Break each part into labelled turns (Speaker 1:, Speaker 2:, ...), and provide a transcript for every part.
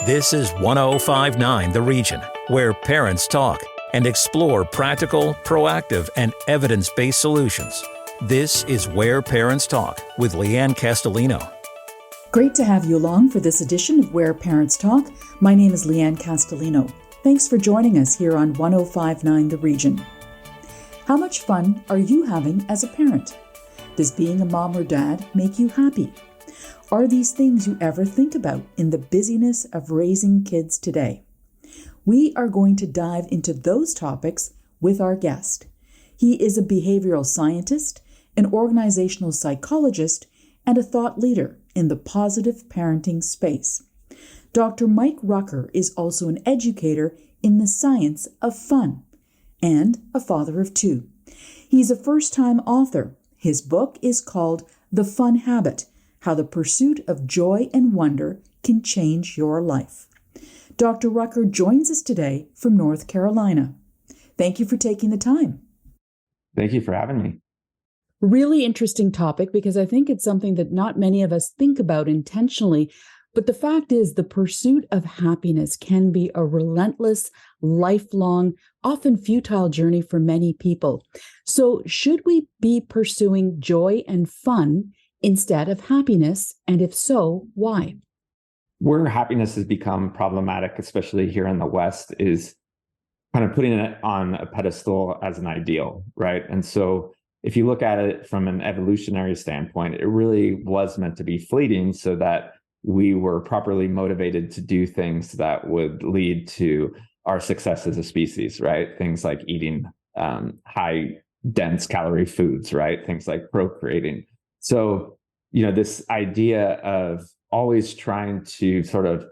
Speaker 1: This is 1059 The Region, where parents talk and explore practical, proactive, and evidence-based solutions. This is Where Parents Talk with Lianne Castelino.
Speaker 2: Great to have you along for this edition of Where Parents Talk. My name is Lianne Castelino. Thanks for joining us here on 1059 The Region. How much fun are you having as a parent? Does being a mom or dad make you happy? Are these things you ever think about in the busyness of raising kids today? We are going to dive into those topics with our guest. He is a behavioral scientist, an organizational psychologist, and a thought leader in the positive parenting space. Dr. Mike Rucker is also an educator in the science of fun and a father of two. He's a first-time author. His book is called The Fun Habit: How the Pursuit of Joy and Wonder Can Change Your Life. Dr. Rucker joins us today from North Carolina. Thank you for taking the time.
Speaker 3: Thank you for having me.
Speaker 2: Really interesting topic because I think it's something that not many of us think about intentionally. But the fact is, the pursuit of happiness can be a relentless, lifelong, often futile journey for many people. So should we be pursuing joy and fun instead of happiness? And if so, why?
Speaker 3: Where happiness has become problematic, especially here in the West, is kind of putting it on a pedestal as an ideal, right? And so if you look at it from an evolutionary standpoint, it really was meant to be fleeting so that we were properly motivated to do things that would lead to our success as a species, right? Things like eating high dense calorie foods, right? Things like procreating. So, this idea of always trying to sort of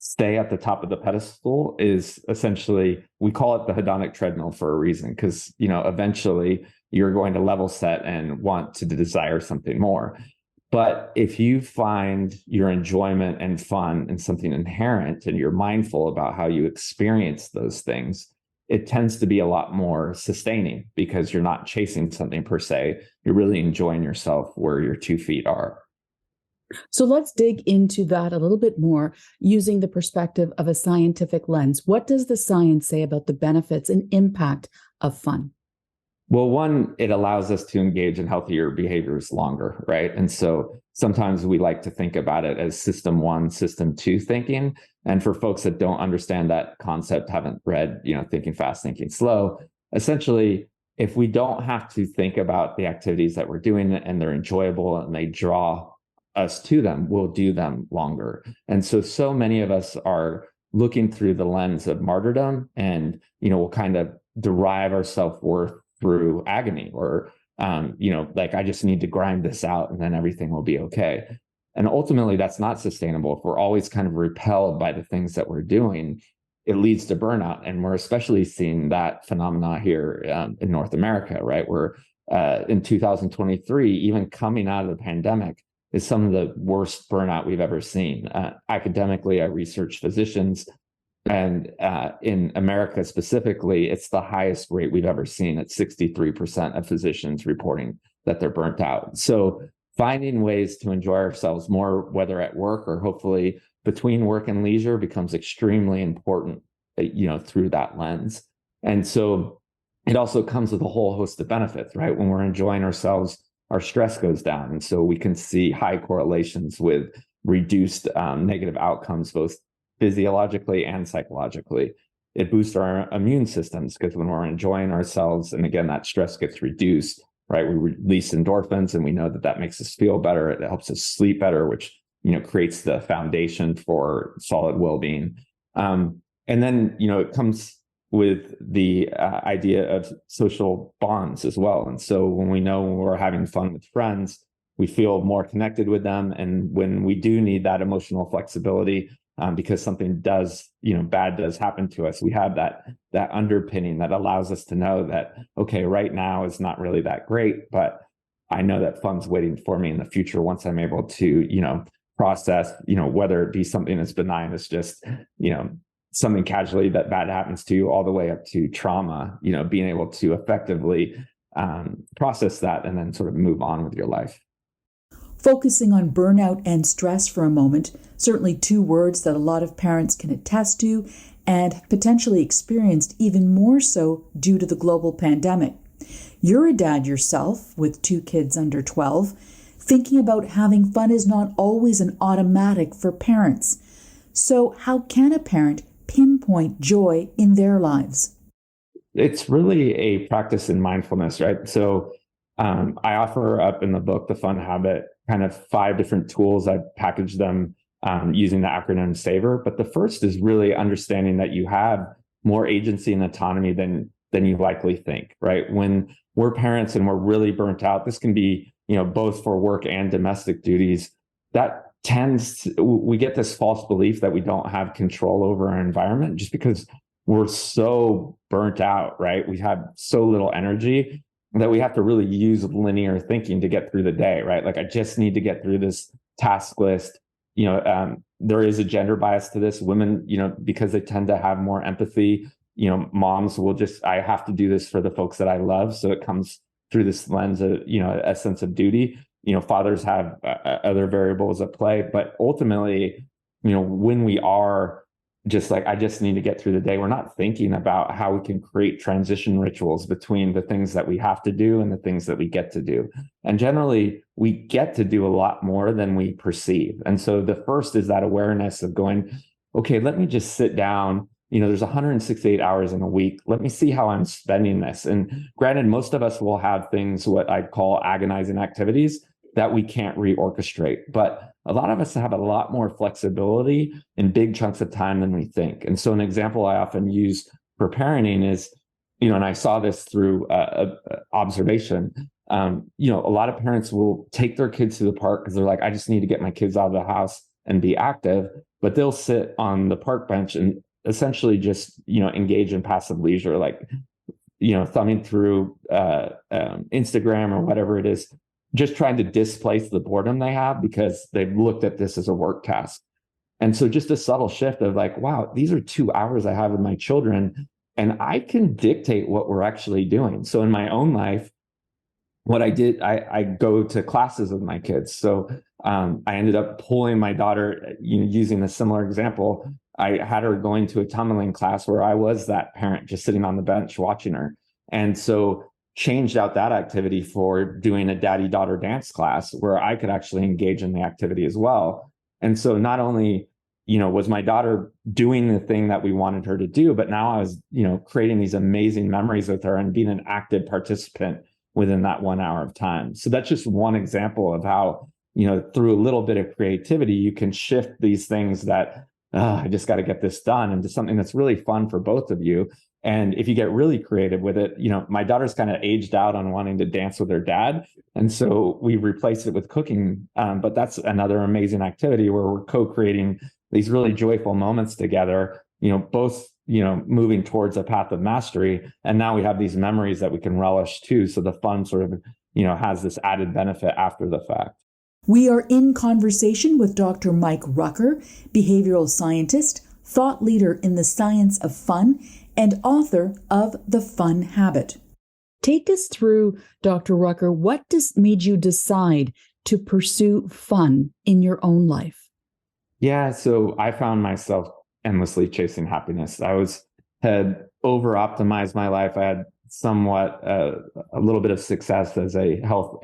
Speaker 3: stay at the top of the pedestal is essentially, we call it the hedonic treadmill for a reason, because, eventually you're going to level set and want to desire something more. But if you find your enjoyment and fun in something inherent and you're mindful about how you experience those things, it tends to be a lot more sustaining because you're not chasing something per se. You're really enjoying yourself where your 2 feet are.
Speaker 2: So let's dig into that a little bit more using the perspective of a scientific lens. What does the science say about the benefits and impact of fun?
Speaker 3: Well, one, it allows us to engage in healthier behaviors longer, right? And so sometimes we like to think about it as system 1, system 2 thinking. And for folks that don't understand that concept, haven't read, Thinking Fast, Thinking Slow, essentially, if we don't have to think about the activities that we're doing and they're enjoyable and they draw us to them, we'll do them longer. And so many of us are looking through the lens of martyrdom and, we'll kind of derive our self-worth through agony or, I just need to grind this out and then everything will be okay. And ultimately, that's not sustainable. If we're always kind of repelled by the things that we're doing, it leads to burnout. And we're especially seeing that phenomena here in North America, right? Where in 2023, even coming out of the pandemic, is some of the worst burnout we've ever seen. Academically, I research physicians. And in America specifically, it's the highest rate we've ever seen at 63% of physicians reporting that they're burnt out. So finding ways to enjoy ourselves more, whether at work or hopefully between work and leisure, becomes extremely important, through that lens. And so it also comes with a whole host of benefits, right? When we're enjoying ourselves, our stress goes down. And so we can see high correlations with reduced negative outcomes, both physiologically and psychologically. It boosts our immune systems because when we're enjoying ourselves, and again, that stress gets reduced, right? We release endorphins and we know that makes us feel better. It helps us sleep better, which, creates the foundation for solid well-being. And then, it comes with the idea of social bonds as well. And so when we're having fun with friends, we feel more connected with them. And when we do need that emotional flexibility, because something bad does happen to us, we have that underpinning that allows us to know that, okay, right now is not really that great, but I know that fun's waiting for me in the future once I'm able to, process, whether it be something as benign as just, something casually that bad happens to you all the way up to trauma, being able to effectively process that and then sort of move on with your life.
Speaker 2: Focusing on burnout and stress for a moment, certainly two words that a lot of parents can attest to and potentially experienced even more so due to the global pandemic. You're a dad yourself with two kids under 12. Thinking about having fun is not always an automatic for parents. So how can a parent pinpoint joy in their lives?
Speaker 3: It's really a practice in mindfulness, right? So I offer up in the book, The Fun Habit, kind of 5 different tools. I package them using the acronym SAVOR. But the first is really understanding that you have more agency and autonomy than you likely think, right? When we're parents and we're really burnt out, this can be, both for work and domestic duties. That we get this false belief that we don't have control over our environment just because we're so burnt out, right? We have so little energy that we have to really use linear thinking to get through the day, right? Like, I just need to get through this task list. There is a gender bias to this. Women, because they tend to have more empathy, moms will I have to do this for the folks that I love. So it comes through this lens of, a sense of duty. Fathers have other variables at play, but ultimately, when we are just like, I just need to get through the day, we're not thinking about how we can create transition rituals between the things that we have to do and the things that we get to do. And generally, we get to do a lot more than we perceive. And so the first is that awareness of going, okay, let me just sit down. There's 168 hours in a week. Let me see how I'm spending this. And granted, most of us will have things, what I call agonizing activities, that we can't reorchestrate. But a lot of us have a lot more flexibility in big chunks of time than we think. And so an example I often use for parenting is, and I saw this through observation, a lot of parents will take their kids to the park because they're like, I just need to get my kids out of the house and be active, but they'll sit on the park bench and essentially just, engage in passive leisure, like, thumbing through Instagram or whatever it is, just trying to displace the boredom they have because they've looked at this as a work task. And so just a subtle shift of like, wow, these are 2 hours I have with my children and I can dictate what we're actually doing. So in my own life, what I did, I go to classes with my kids. So I ended up pulling my daughter, using a similar example. I had her going to a tumbling class where I was that parent just sitting on the bench watching her. And so changed out that activity for doing a daddy-daughter dance class where I could actually engage in the activity as well. And so not only, was my daughter doing the thing that we wanted her to do, but now I was, creating these amazing memories with her and being an active participant within that 1 hour of time. So that's just one example of how, through a little bit of creativity, you can shift these things that, I just got to get this done, into something that's really fun for both of you. And if you get really creative with it, my daughter's kind of aged out on wanting to dance with her dad. And so we replaced it with cooking. But that's another amazing activity where we're co-creating these really joyful moments together, both, moving towards a path of mastery. And now we have these memories that we can relish too. So the fun sort of, has this added benefit after the fact.
Speaker 2: We are in conversation with Dr. Mike Rucker, behavioral scientist, thought leader in the science of fun, and author of The Fun Habit. Take us through, Dr. Rucker, what made you decide to pursue fun in your own life?
Speaker 3: Yeah, so I found myself endlessly chasing happiness. Had over-optimized my life. I had somewhat a little bit of success as a health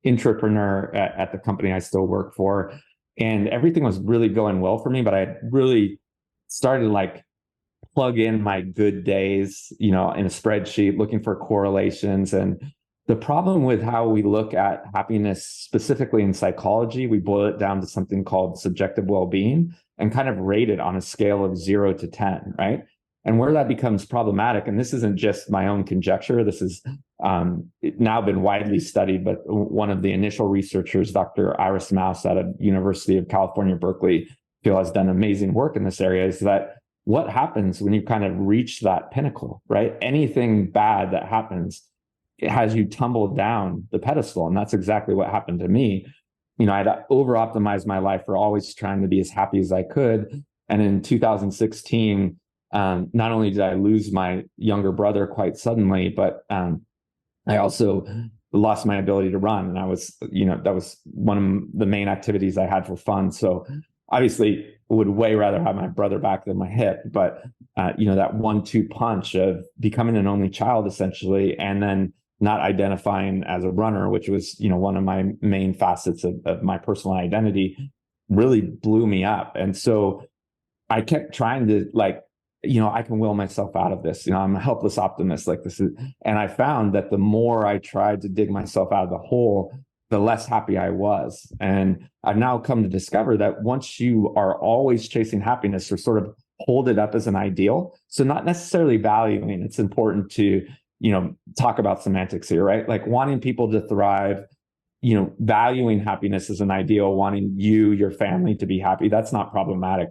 Speaker 3: entrepreneur at the company I still work for. And everything was really going well for me, but I had really started like plug in my good days, in a spreadsheet, looking for correlations. And the problem with how we look at happiness, specifically in psychology, we boil it down to something called subjective well-being and kind of rate it on a scale of 0 to 10, right? And where that becomes problematic, and this isn't just my own conjecture, this is now been widely studied, but one of the initial researchers, Dr. Iris Mouse out of University of California, Berkeley, has done amazing work in this area, is that what happens when you kind of reach that pinnacle, right? Anything bad that happens, it has you tumble down the pedestal. And that's exactly what happened to me. I'd over-optimized my life for always trying to be as happy as I could. And in 2016, not only did I lose my younger brother quite suddenly, but I also, lost my ability to run. And that was one of the main activities I had for fun. So obviously would way rather have my brother back than my hip, but that 1-2 punch of becoming an only child essentially, and then not identifying as a runner, which was, one of my main facets of my personal identity, really blew me up. And so I kept trying to I can will myself out of this. I'm a helpless optimist and I found that the more I tried to dig myself out of the hole, the less happy I was. And I've now come to discover that once you are always chasing happiness or sort of hold it up as an ideal, so not necessarily valuing, it's important to, talk about semantics here, right? Like wanting people to thrive, valuing happiness as an ideal, wanting your family to be happy, that's not problematic.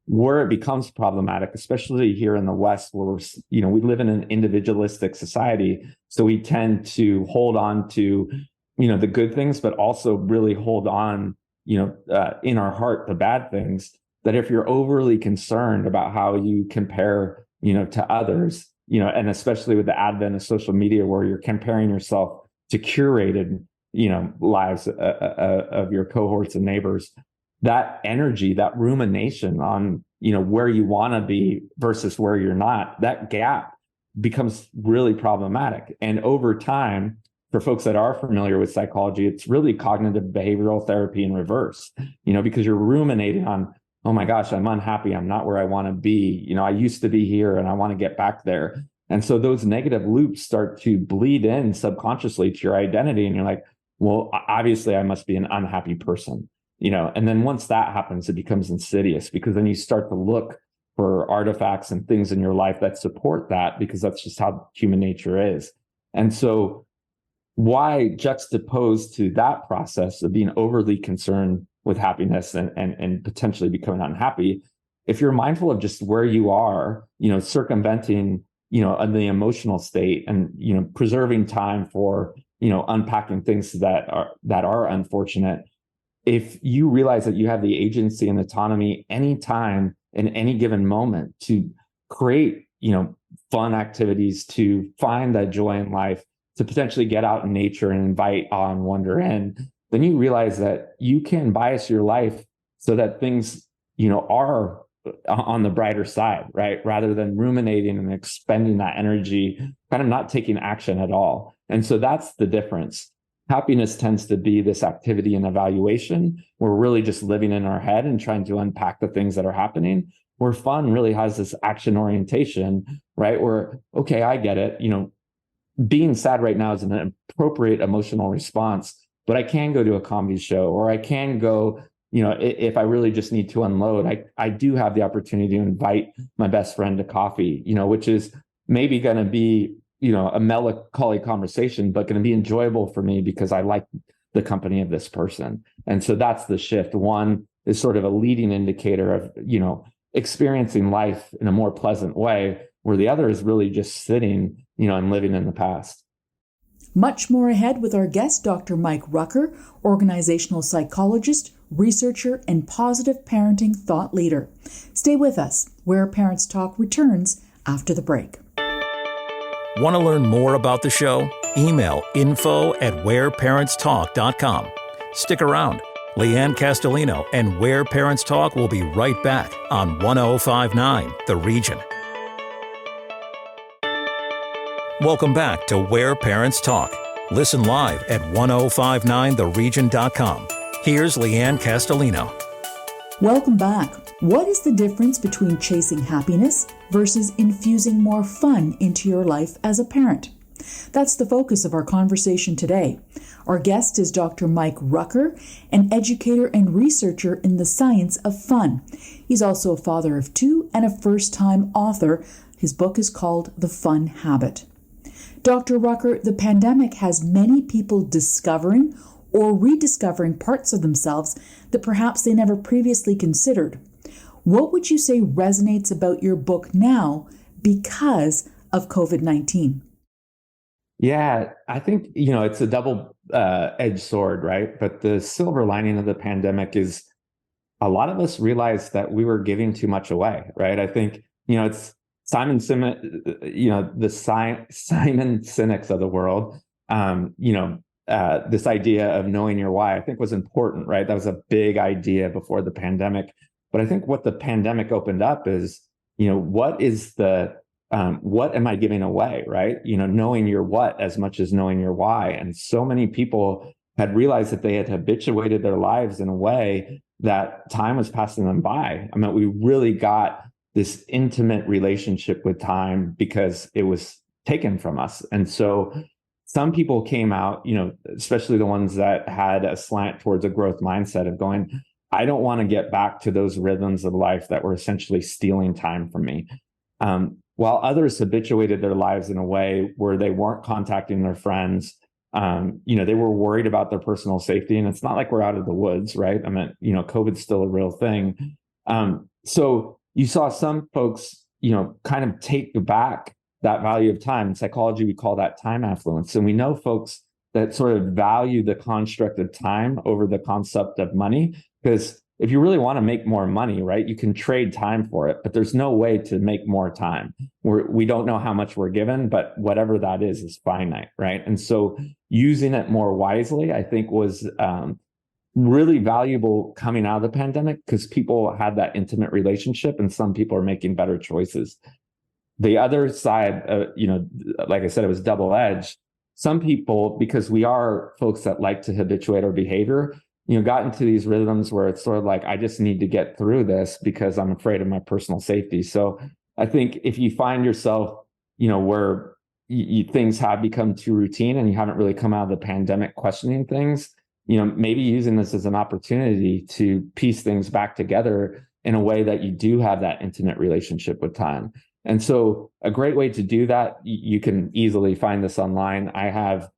Speaker 3: Where it becomes problematic, especially here in the West, where we live in an individualistic society, so we tend to hold on to the good things, but also really hold on in our heart the bad things. That if you're overly concerned about how you compare to others, and especially with the advent of social media, where you're comparing yourself to curated lives of your cohorts and neighbors, that energy, that rumination on, where you want to be versus where you're not, that gap becomes really problematic. And over time, for folks that are familiar with psychology, it's really cognitive behavioral therapy in reverse, because you're ruminating on, oh my gosh, I'm unhappy. I'm not where I want to be. I used to be here and I want to get back there. And so those negative loops start to bleed in subconsciously to your identity. And you're like, well, obviously I must be an unhappy person. And then once that happens, it becomes insidious, because then you start to look for artifacts and things in your life that support that, because that's just how human nature is. And so why juxtapose to that process of being overly concerned with happiness and potentially becoming unhappy, if you're mindful of just where you are, circumventing, the emotional state and, preserving time for, unpacking things that are unfortunate. If you realize that you have the agency and autonomy anytime in any given moment to create, fun activities, to find that joy in life, to potentially get out in nature and invite awe and wonder in, then you realize that you can bias your life so that things, are on the brighter side, right? Rather than ruminating and expending that energy, kind of not taking action at all. And so that's the difference. Happiness tends to be this activity and evaluation. We're really just living in our head and trying to unpack the things that are happening. Where fun really has this action orientation, right? Where, okay, I get it. Being sad right now is an appropriate emotional response, but I can go to a comedy show, or I can go, if I really just need to unload, I do have the opportunity to invite my best friend to coffee, which is maybe going to be, a melancholy conversation, but going to be enjoyable for me because I like the company of this person. And so that's the shift. One is sort of a leading indicator of, experiencing life in a more pleasant way, where the other is really just sitting, and living in the past.
Speaker 2: Much more ahead with our guest, Dr. Mike Rucker, organizational psychologist, researcher, and positive parenting thought leader. Stay with us. Where Parents Talk returns after the break.
Speaker 1: Want to learn more about the show? Email info@whereparentstalk.com. Stick around. Lianne Castelino and Where Parents Talk will be right back on 1059 The Region. Welcome back to Where Parents Talk. Listen live at 1059theregion.com. Here's Lianne Castelino.
Speaker 2: Welcome back. What is the difference between chasing happiness versus infusing more fun into your life as a parent? That's the focus of our conversation today. Our guest is Dr. Mike Rucker, an educator and researcher in the science of fun. He's also a father of two and a first-time author. His book is called The Fun Habit. Dr. Rucker, the pandemic has many people discovering or rediscovering parts of themselves that perhaps they never previously considered. What would you say resonates about your book now because of COVID-19?
Speaker 3: Yeah, I think, it's a double-edged sword, right? But the silver lining of the pandemic is a lot of us realized that we were giving too much away, right? I think, it's Simon Sinek's of the world this idea of knowing your why, I think was important, right? That was a big idea before the pandemic. But I think what the pandemic opened up is, what is what am I giving away, right? Knowing your what as much as knowing your why. And so many people had realized that they had habituated their lives in a way that time was passing them by. I mean, we really got this intimate relationship with time because it was taken from us. And so some people came out, especially the ones that had a slant towards a growth mindset of going, I don't want to get back to those rhythms of life that were essentially stealing time from me. While others habituated their lives in a way where they weren't contacting their friends, they were worried about their personal safety. And it's not like we're out of the woods, right? I mean, COVID's still a real thing. So you saw some folks, kind of take back that value of time. In psychology, we call that time affluence. And we know folks that sort of value the construct of time over the concept of money, because if you really want to make more money, right, you can trade time for it, but there's no way to make more time. We don't know how much we're given, but whatever that is finite, right? And so using it more wisely, I think, was really valuable coming out of the pandemic, because people had that intimate relationship and some people are making better choices. The other side, like I said, it was double-edged. Some people, because we are folks that like to habituate our behavior, got into these rhythms where it's sort of like, I just need to get through this because I'm afraid of my personal safety. So I think if you find yourself, where things have become too routine and you haven't really come out of the pandemic questioning things, maybe using this as an opportunity to piece things back together in a way that you do have that intimate relationship with time. And so a great way to do that, you can easily find this online. I have,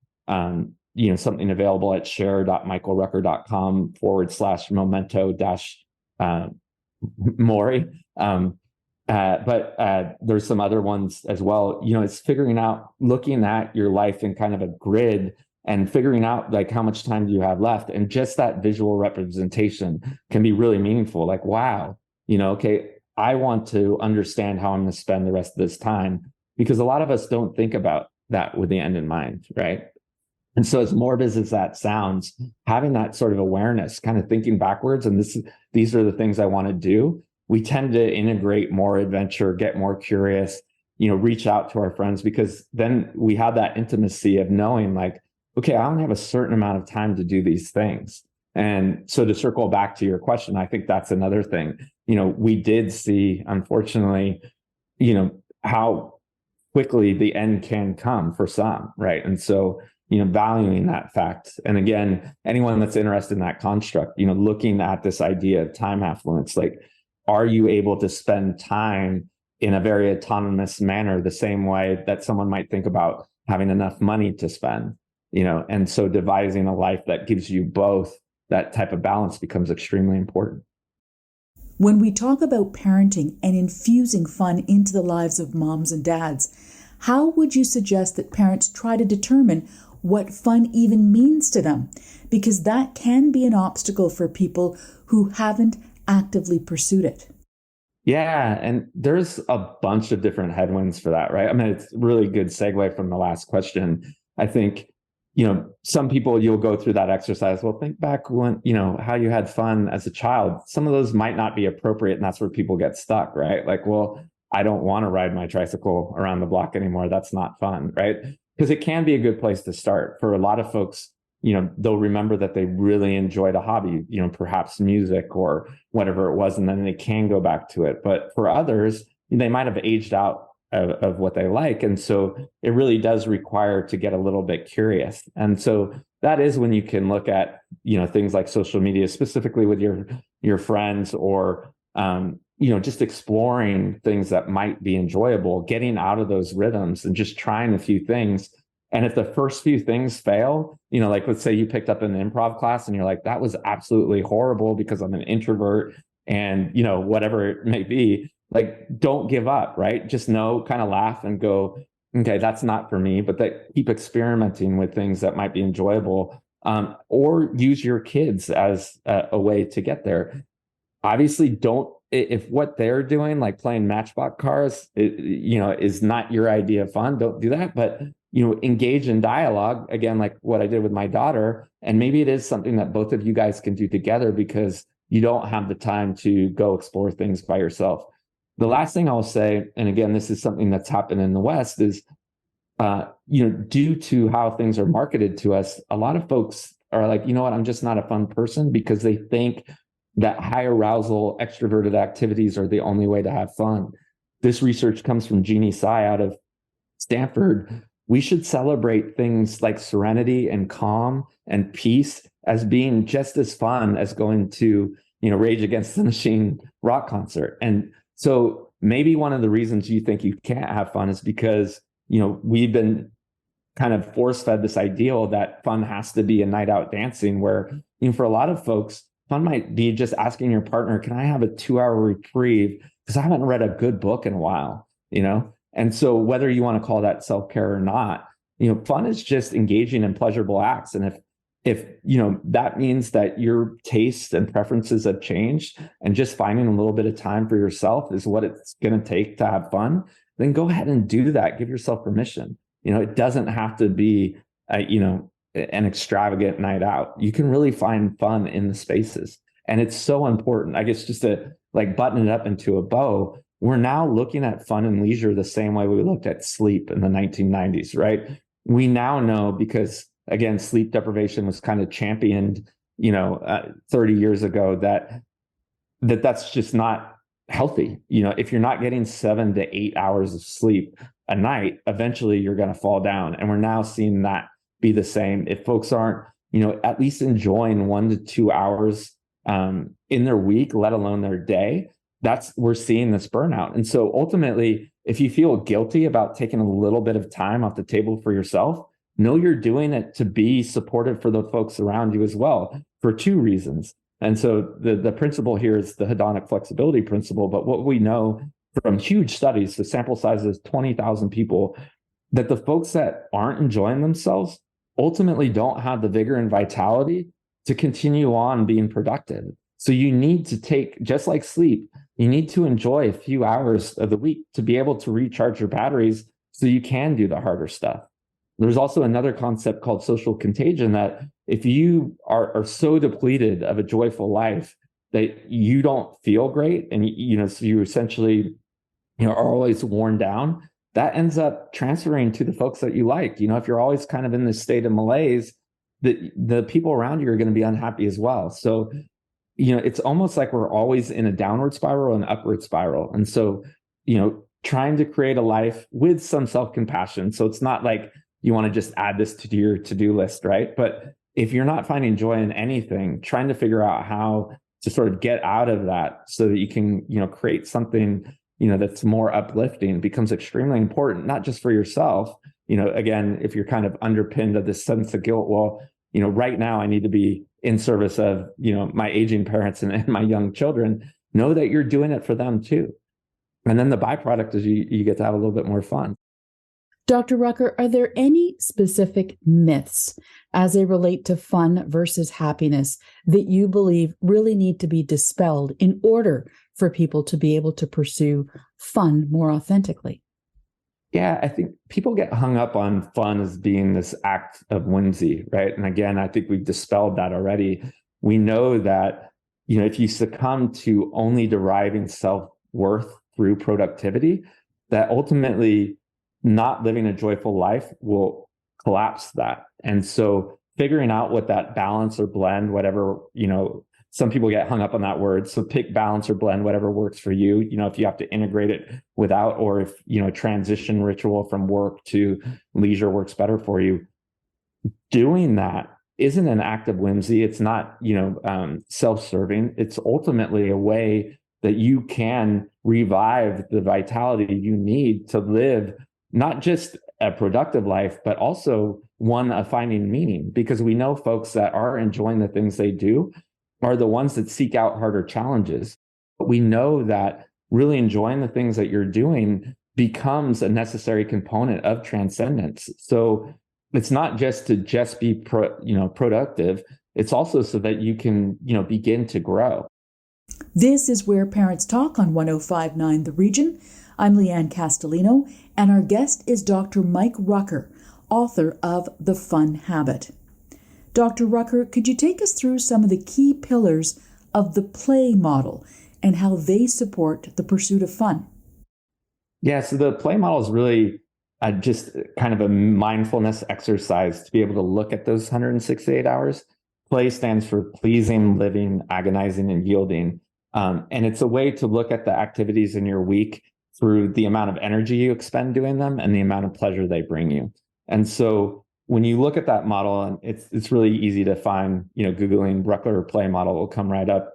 Speaker 3: something available at share.michaelrucker.com/memento-mori. But there's some other ones as well. It's figuring out, looking at your life in kind of a grid and figuring out like how much time do you have left. And just that visual representation can be really meaningful. Like, wow, okay, I want to understand how I'm going to spend the rest of this time, because a lot of us don't think about that with the end in mind, right? And so as morbid as that sounds, having that sort of awareness, kind of thinking backwards, and these are the things I want to do, we tend to integrate more adventure, get more curious, reach out to our friends, because then we have that intimacy of knowing like, okay, I only have a certain amount of time to do these things. And so to circle back to your question, I think that's another thing. We did see, unfortunately, how quickly the end can come for some, right? And so, valuing that fact. And again, anyone that's interested in that construct, looking at this idea of time affluence, like, are you able to spend time in a very autonomous manner, the same way that someone might think about having enough money to spend, and so devising a life that gives you both, that type of balance becomes extremely important.
Speaker 2: When we talk about parenting and infusing fun into the lives of moms and dads, how would you suggest that parents try to determine what fun even means to them? Because that can be an obstacle for people who haven't actively pursued it.
Speaker 3: Yeah, and there's a bunch of different headwinds for that, right? I mean, it's a really good segue from the last question. I think, some people, you'll go through that exercise. Well, think back when, how you had fun as a child. Some of those might not be appropriate, and that's where people get stuck, right? Like, well, I don't want to ride my tricycle around the block anymore. That's not fun, right? Because it can be a good place to start. For a lot of folks, they'll remember that they really enjoyed a hobby, perhaps music or whatever it was, and then they can go back to it. But for others, they might have aged out of what they like. And so it really does require to get a little bit curious. And so that is when you can look at, things like social media, specifically with your friends, or, just exploring things that might be enjoyable, getting out of those rhythms and just trying a few things. And if the first few things fail, like let's say you picked up an improv class and you're like, that was absolutely horrible because I'm an introvert and, whatever it may be, like, don't give up, right? Just kind of laugh and go, okay, that's not for me, but keep experimenting with things that might be enjoyable, or use your kids as a way to get there. Obviously, if what they're doing, like playing Matchbox cars, is not your idea of fun, don't do that. But engage in dialogue, again, like what I did with my daughter. And maybe it is something that both of you guys can do together because you don't have the time to go explore things by yourself. The last thing I'll say, and again, this is something that's happened in the West, is, due to how things are marketed to us, a lot of folks are like, you know what, I'm just not a fun person, because they think that high arousal, extroverted activities are the only way to have fun. This research comes from Jeannie Tsai out of Stanford. We should celebrate things like serenity and calm and peace as being just as fun as going to, Rage Against the Machine rock concert. And so maybe one of the reasons you think you can't have fun is because, we've been kind of force-fed this ideal that fun has to be a night out dancing, where, for a lot of folks, fun might be just asking your partner, can I have a 2-hour reprieve? Because I haven't read a good book in a while, And so whether you want to call that self-care or not, fun is just engaging in pleasurable acts. And if that means that your tastes and preferences have changed, and just finding a little bit of time for yourself is what it's going to take to have fun, then go ahead and do that. Give yourself permission. It doesn't have to be, an extravagant night out. You can really find fun in the spaces. And it's so important. I guess just to button it up into a bow, we're now looking at fun and leisure the same way we looked at sleep in the 1990s, right? We now know, because again, sleep deprivation was kind of championed, 30 years ago, that's just not healthy. If you're not getting 7 to 8 hours of sleep a night, eventually you're going to fall down. And we're now seeing that be the same. If folks aren't, at least enjoying 1 to 2 hours in their week, let alone their day, we're seeing this burnout. And so ultimately, if you feel guilty about taking a little bit of time off the table for yourself, know you're doing it to be supportive for the folks around you as well, for 2 reasons. And so the principle here is the hedonic flexibility principle. But what we know from huge studies, the sample size is 20,000 people, that the folks that aren't enjoying themselves ultimately don't have the vigor and vitality to continue on being productive. So you need to take, just like sleep, you need to enjoy a few hours of the week to be able to recharge your batteries so you can do the harder stuff. There's also another concept called social contagion, that if you are so depleted of a joyful life that you don't feel great, and so you essentially are always worn down, that ends up transferring to the folks that you like. If you're always kind of in this state of malaise, the people around you are going to be unhappy as well. So it's almost like we're always in a downward spiral and upward spiral. And so trying to create a life with some self-compassion. So it's not like you want to just add this to your to-do list, right? But if you're not finding joy in anything, trying to figure out how to sort of get out of that so that you can, create something, that's more uplifting becomes extremely important, not just for yourself. Again, if you're kind of underpinned of this sense of guilt, well, right now I need to be in service of, my aging parents and my young children. Know that you're doing it for them too. And then the byproduct is you get to have a little bit more fun.
Speaker 2: Dr. Rucker, are there any specific myths as they relate to fun versus happiness that you believe really need to be dispelled in order for people to be able to pursue fun more authentically?
Speaker 3: Yeah, I think people get hung up on fun as being this act of whimsy, right? And again, I think we've dispelled that already. We know that, if you succumb to only deriving self-worth through productivity, that ultimately not living a joyful life will collapse that. And so figuring out what that balance or blend, whatever, some people get hung up on that word. So pick balance or blend, whatever works for you. If you have to integrate it without, or if, transition ritual from work to leisure works better for you, doing that isn't an act of whimsy. It's not, self-serving. It's ultimately a way that you can revive the vitality you need to live not just a productive life, but also one of finding meaning. Because we know folks that are enjoying the things they do are the ones that seek out harder challenges. But we know that really enjoying the things that you're doing becomes a necessary component of transcendence. So it's not just to just be productive. It's also so that you can, begin to grow.
Speaker 2: This is Where Parents Talk on 105.9 The Region. I'm Lianne Castelino, and our guest is Dr. Mike Rucker, author of The Fun Habit. Dr. Rucker, could you take us through some of the key pillars of the play model and how they support the pursuit of fun?
Speaker 3: Yeah, so the play model is really just kind of a mindfulness exercise to be able to look at those 168 hours. Play stands for pleasing, living, agonizing, and yielding. And it's a way to look at the activities in your week through the amount of energy you expend doing them and the amount of pleasure they bring you. And so when you look at that model, and it's really easy to find, Googling Rucker play model will come right up.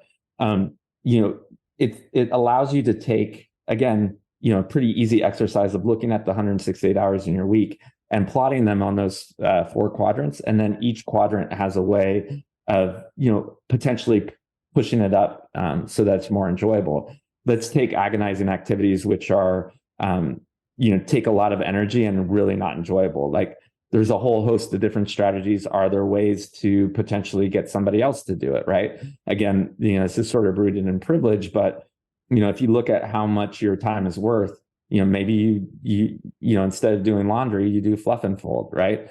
Speaker 3: It allows you to take, again, a pretty easy exercise of looking at the 168 hours in your week and plotting them on those 4 quadrants. And then each quadrant has a way of, potentially pushing it up so that it's more enjoyable. Let's take agonizing activities, which are, take a lot of energy and really not enjoyable. Like there's a whole host of different strategies. Are there ways to potentially get somebody else to do it, right? Again, this is sort of rooted in privilege, but, if you look at how much your time is worth, maybe you instead of doing laundry, you do fluff and fold, right?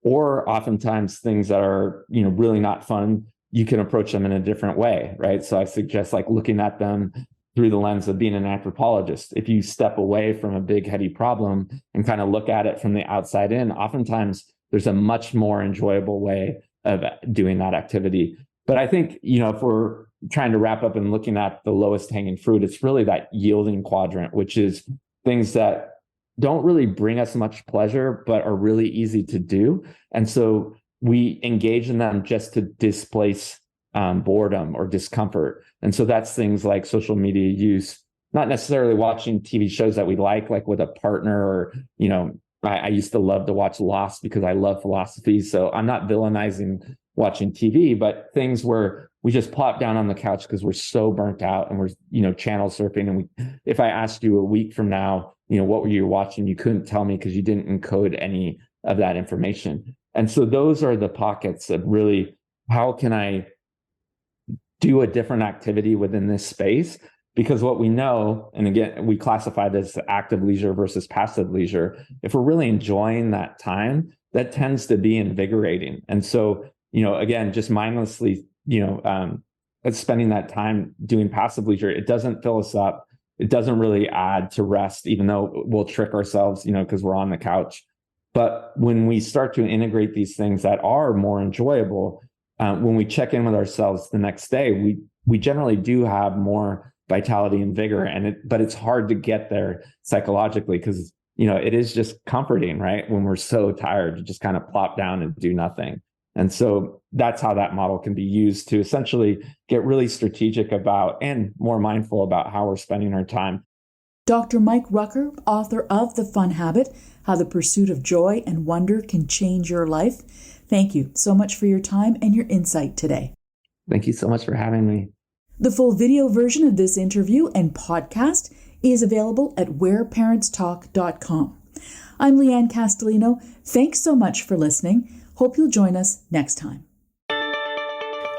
Speaker 3: Or oftentimes things that are, really not fun, you can approach them in a different way, right? So I suggest like looking at them through the lens of being an anthropologist. If you step away from a big, heady problem and kind of look at it from the outside in, oftentimes there's a much more enjoyable way of doing that activity. But I think, if we're trying to wrap up and looking at the lowest hanging fruit, it's really that yielding quadrant, which is things that don't really bring us much pleasure, but are really easy to do. And so we engage in them just to displace boredom or discomfort. And so that's things like social media use, not necessarily watching TV shows that we like with a partner or, I used to love to watch Lost because I love philosophy. So I'm not villainizing watching TV, but things where we just plop down on the couch because we're so burnt out and we're, channel surfing. And if I asked you a week from now, what were you watching? You couldn't tell me because you didn't encode any of that information. And so those are the pockets of really, how can I do a different activity within this space? Because what we know, and again, we classify this active leisure versus passive leisure. If we're really enjoying that time, that tends to be invigorating. And so, again, just mindlessly, spending that time doing passive leisure, it doesn't fill us up. It doesn't really add to rest, even though we'll trick ourselves, because we're on the couch. But when we start to integrate these things that are more enjoyable, when we check in with ourselves the next day, we generally do have more vitality and vigor. But it's hard to get there psychologically because, it is just comforting, right? When we're so tired to just kind of plop down and do nothing. And so that's how that model can be used to essentially get really strategic about and more mindful about how we're spending our time.
Speaker 2: Dr. Mike Rucker, author of The Fun Habit, How the Pursuit of Joy and Wonder Can Change Your Life. Thank you so much for your time and your insight today.
Speaker 3: Thank you so much for having me.
Speaker 2: The full video version of this interview and podcast is available at whereparentstalk.com. I'm Lianne Castelino. Thanks so much for listening. Hope you'll join us next time.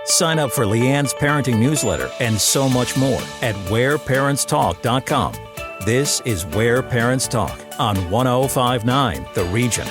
Speaker 1: Sign up for Lianne's parenting newsletter and so much more at whereparentstalk.com. This is Where Parents Talk on 105.9 The Region.